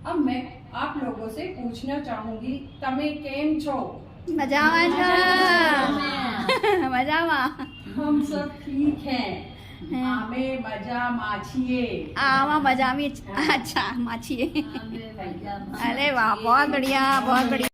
अब मैं आप लोगों से पूछना चाहूंगी, तमे केम छो? मजामा मजामा हम सब ठीक हैं। आमे मजा माछिए। आमा मजामी अच्छा माछिए। अरे वाह, बहुत बढ़िया, बहुत बढ़िया।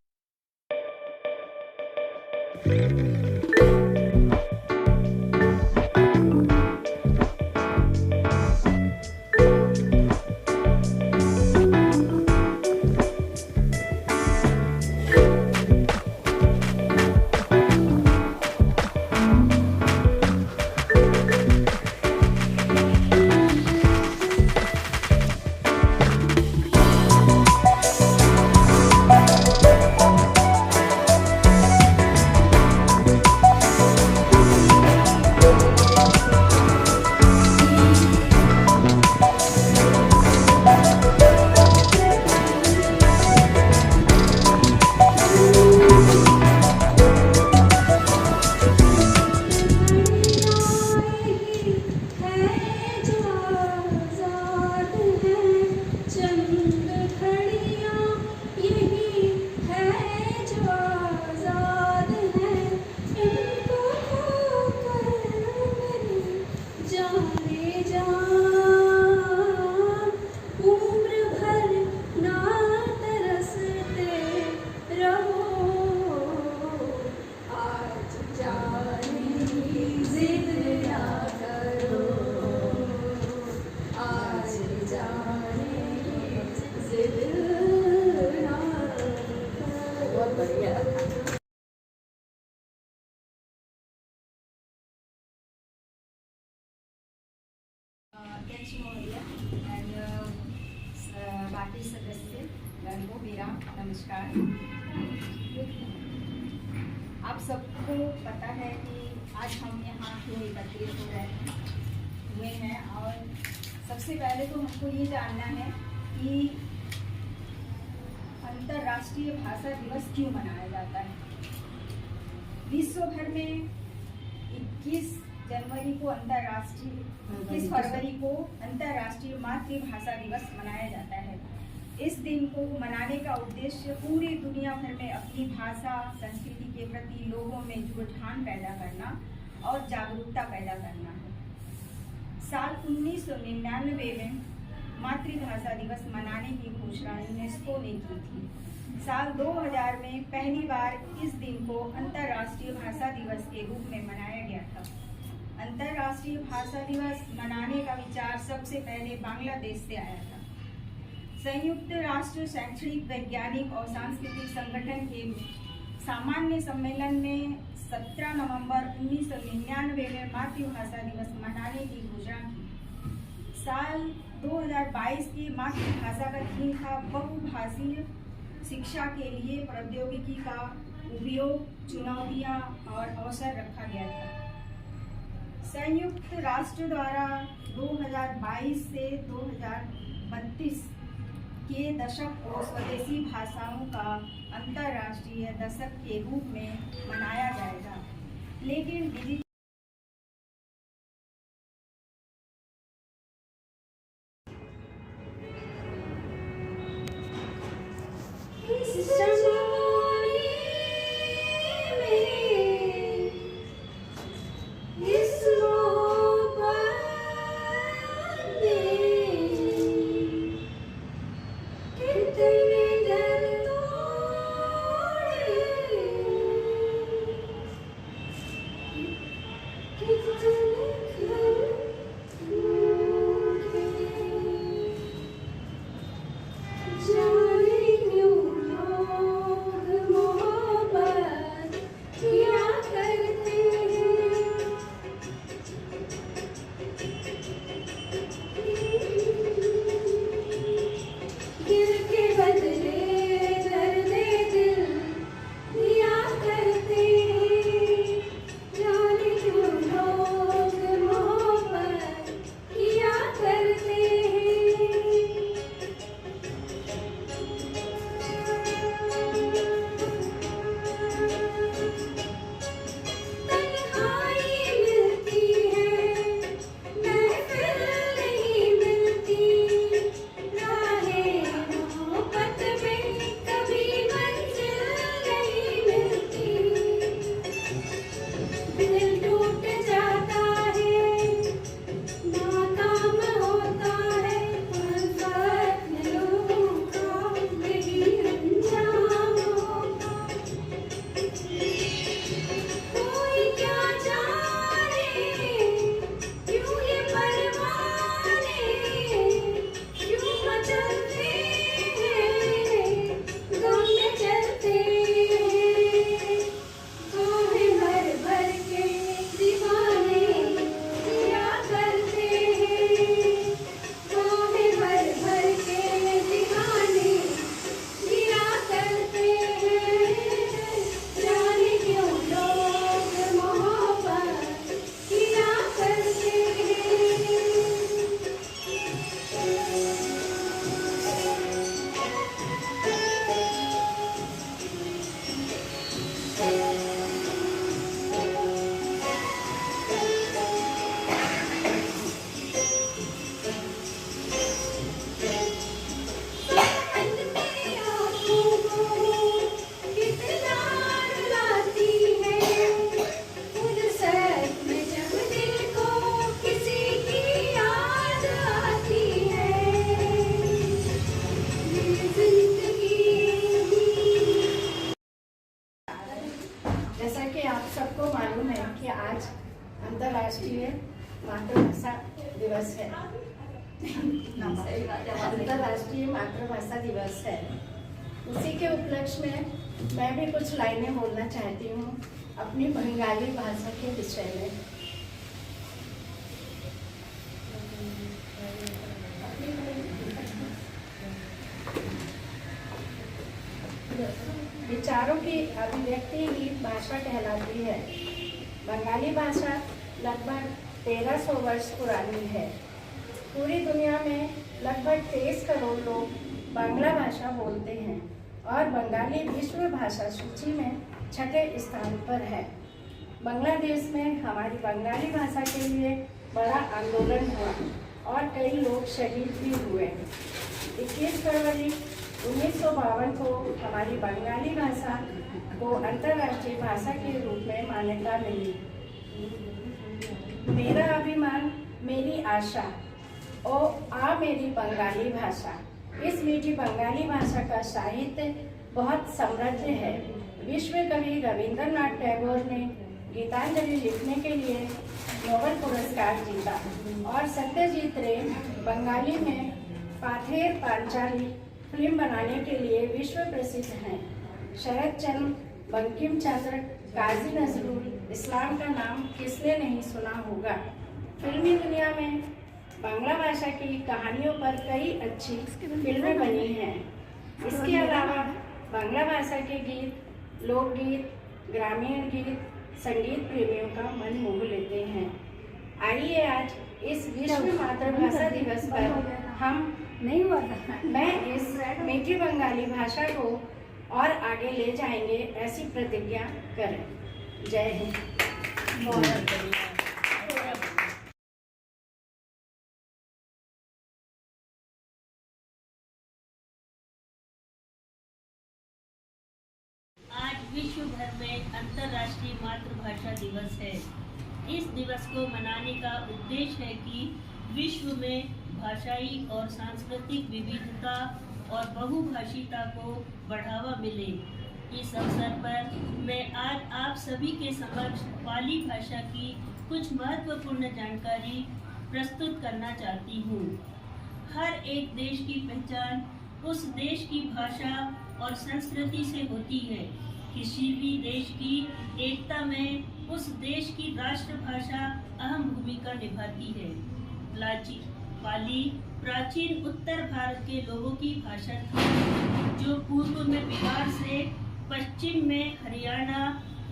अध्यक्ष महोदय एंड बाकी सदस्य गण को मेरा नमस्कार। आप सबको पता है कि आज हम यहाँ क्यों एकत्रित हुए हैं और सबसे पहले तो हमको ये जानना है कि अंतर्राष्ट्रीय भाषा दिवस क्यों मनाया जाता है। विश्व भर में 21 फरवरी को अंतर्राष्ट्रीय मातृभाषा दिवस मनाया जाता है। इस दिन को मनाने का उद्देश्य पूरी दुनिया भर में अपनी भाषा संस्कृति के प्रति लोगों में रुझान पैदा करना और जागरूकता पैदा करना है। साल 1999 में मातृभाषा दिवस मनाने की घोषणा यूनेस्को ने की थी। साल 2000 में पहली बार इस दिन को अंतर्राष्ट्रीय भाषा दिवस के रूप में मनाया गया था। अंतर्राष्ट्रीय भाषा दिवस मनाने का विचार सबसे पहले बांग्लादेश से आया था। संयुक्त राष्ट्र शैक्षणिक, वैज्ञानिक और सांस्कृतिक संगठन के सामान्य सम्मेलन में 17 नवंबर 1999 में मातृभाषा दिवस मनाने की घोषणा की। साल 2022 की मातृभाषा का थीम था बहुभाषीय शिक्षा के लिए प्रौद्योगिकी का उपयोग, चुनौतियां और अवसर रखा गया था। संयुक्त राष्ट्र द्वारा 2022 से 2032 के दशक को स्वदेशी भाषाओं का अंतर्राष्ट्रीय दशक के रूप में मनाया जाएगा। लेकिन कि आज अंतर्राष्ट्रीय मातृभाषा दिवस है। अंतर्राष्ट्रीय मातृभाषा दिवस है। उसी के उपलक्ष्य में मैं भी कुछ लाइनें बोलना चाहती हूँ अपनी बंगाली भाषा के विषय में। विचारों की अभिव्यक्ति ही भाषा कहलाती है। बंगाली भाषा लगभग 1300 वर्ष पुरानी है। पूरी दुनिया में लगभग 23 करोड़ लोग बांग्ला भाषा बोलते हैं और बंगाली विश्व भाषा सूची में 6ठे स्थान पर है। बांग्लादेश में हमारी बंगाली भाषा के लिए बड़ा आंदोलन हुआ और कई लोग शहीद भी हुए। 21 फरवरी 1952 को हमारी बंगाली भाषा को अंतर्राष्ट्रीय भाषा के रूप में मान्यता मिली। मेरा अभिमान, मेरी आशा ओ आ मेरी बंगाली भाषा। इस मीठी बंगाली भाषा का साहित्य बहुत समृद्ध है। विश्व कवि रविंद्रनाथ टैगोर ने गीतांजलि लिखने के लिए नोबेल पुरस्कार जीता और सत्यजीत रे बंगाली में पाथेर पांचाली फिल्म बनाने के लिए विश्व प्रसिद्ध हैं। शरद चंद्र, बंकिम चंद्र, काजी नजरुल इस्लाम का नाम किसने नहीं सुना होगा। फिल्मी दुनिया में बांग्ला भाषा की कहानियों पर कई अच्छी फिल्में बनी हैं। इसके अलावा बांग्ला भाषा के गीत, लोकगीत, ग्रामीण गीत संगीत प्रेमियों का मन मोह लेते हैं। आइए आज इस विश्व मातृभाषा दिवस पर हम मैं इस मीठी बंगाली भाषा को और आगे ले जाएंगे, ऐसी प्रतिज्ञा करें। जय हिंद। आज विश्व भर में अंतर्राष्ट्रीय मातृभाषा दिवस है। इस दिवस को मनाने का उद्देश्य है कि विश्व में भाषाई और सांस्कृतिक विविधता और बहुभाषिता को बढ़ावा मिले। इस अवसर पर मैं आज आप सभी के समक्ष पाली भाषा की कुछ महत्वपूर्ण जानकारी प्रस्तुत करना चाहती हूँ। हर एक देश की पहचान उस देश की भाषा और संस्कृति से होती है। किसी भी देश की एकता में उस देश की राष्ट्रभाषा अहम भूमिका निभाती है। पाली प्राचीन उत्तर भारत के लोगों की भाषा थी, जो पूर्व में बिहार से पश्चिम में हरियाणा,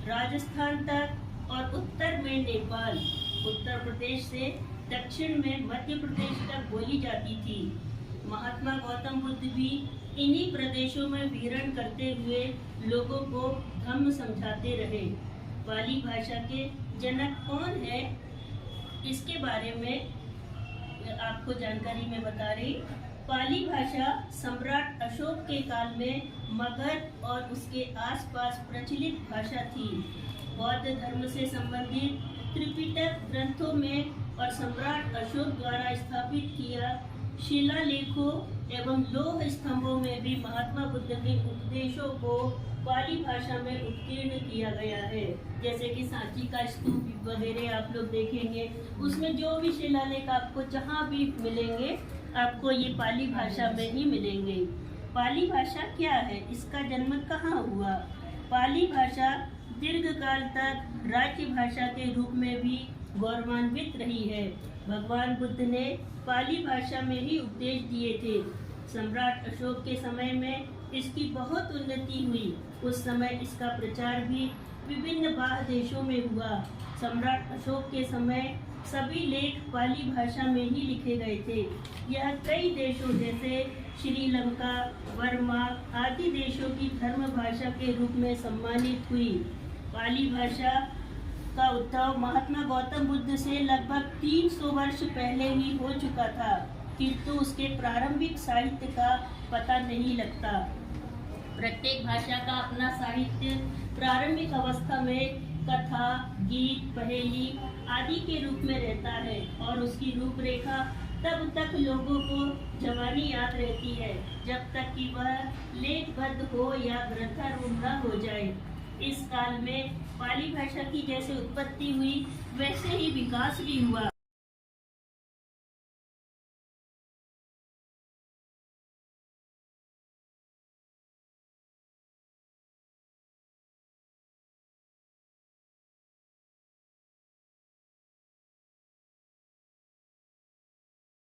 राजस्थान तक और उत्तर में नेपाल, उत्तर प्रदेश से दक्षिण में मध्य प्रदेश तक बोली जाती थी। महात्मा गौतम बुद्ध भी इन्हीं प्रदेशों में विहरण करते हुए लोगों को धम्म समझाते रहे। पाली भाषा के जनक कौन है, इसके बारे में आपको जानकारी में बता रही। पाली भाषा सम्राट अशोक के काल में मगध और उसके आसपास प्रचलित भाषा थी। बौद्ध धर्म से संबंधित त्रिपिटक ग्रंथों में और सम्राट अशोक द्वारा स्थापित किया शिलालेखों एवं लौह स्तंभों में भी महात्मा बुद्ध के उपदेशों को पाली भाषा में उत्कीर्ण किया गया है। जैसे कि सांची का स्तूप वगैरह आप लोग देखेंगे, उसमें जो भी शिलालेख आपको जहाँ भी मिलेंगे, आपको ये पाली भाषा में ही मिलेंगे। पाली भाषा क्या है, इसका जन्म कहाँ हुआ? पाली भाषा दीर्घकाल तक राज्य भाषा के रूप में भी गौरवान्वित रही है। भगवान बुद्ध ने पाली भाषा में ही उपदेश दिए थे। सम्राट अशोक के समय में इसकी बहुत उन्नति हुई। उस समय इसका प्रचार भी विभिन्न बाह्य देशों में हुआ। सम्राट अशोक के समय सभी लेख पाली भाषा में ही लिखे गए थे। यह कई देशों जैसे श्रीलंका, बर्मा आदि देशों की धर्म भाषा के रूप में सम्मानित हुई। पाली भाषा का उद्भव महात्मा गौतम बुद्ध से लगभग 300 वर्ष पहले ही हो चुका था, किंतु उसके प्रारंभिक साहित्य का पता नहीं लगता। प्रत्येक भाषा का अपना साहित्य प्रारंभिक अवस्था में कथा, गीत, पहेली आदि के रूप में रहता है और उसकी रूपरेखा तब तक लोगों को जवानी याद रहती है, जब तक कि वह लेखबद्ध हो या ग्रंथारूढ़ न हो जाए। इस काल में पाली भाषा की जैसे उत्पत्ति हुई वैसे ही विकास भी हुआ।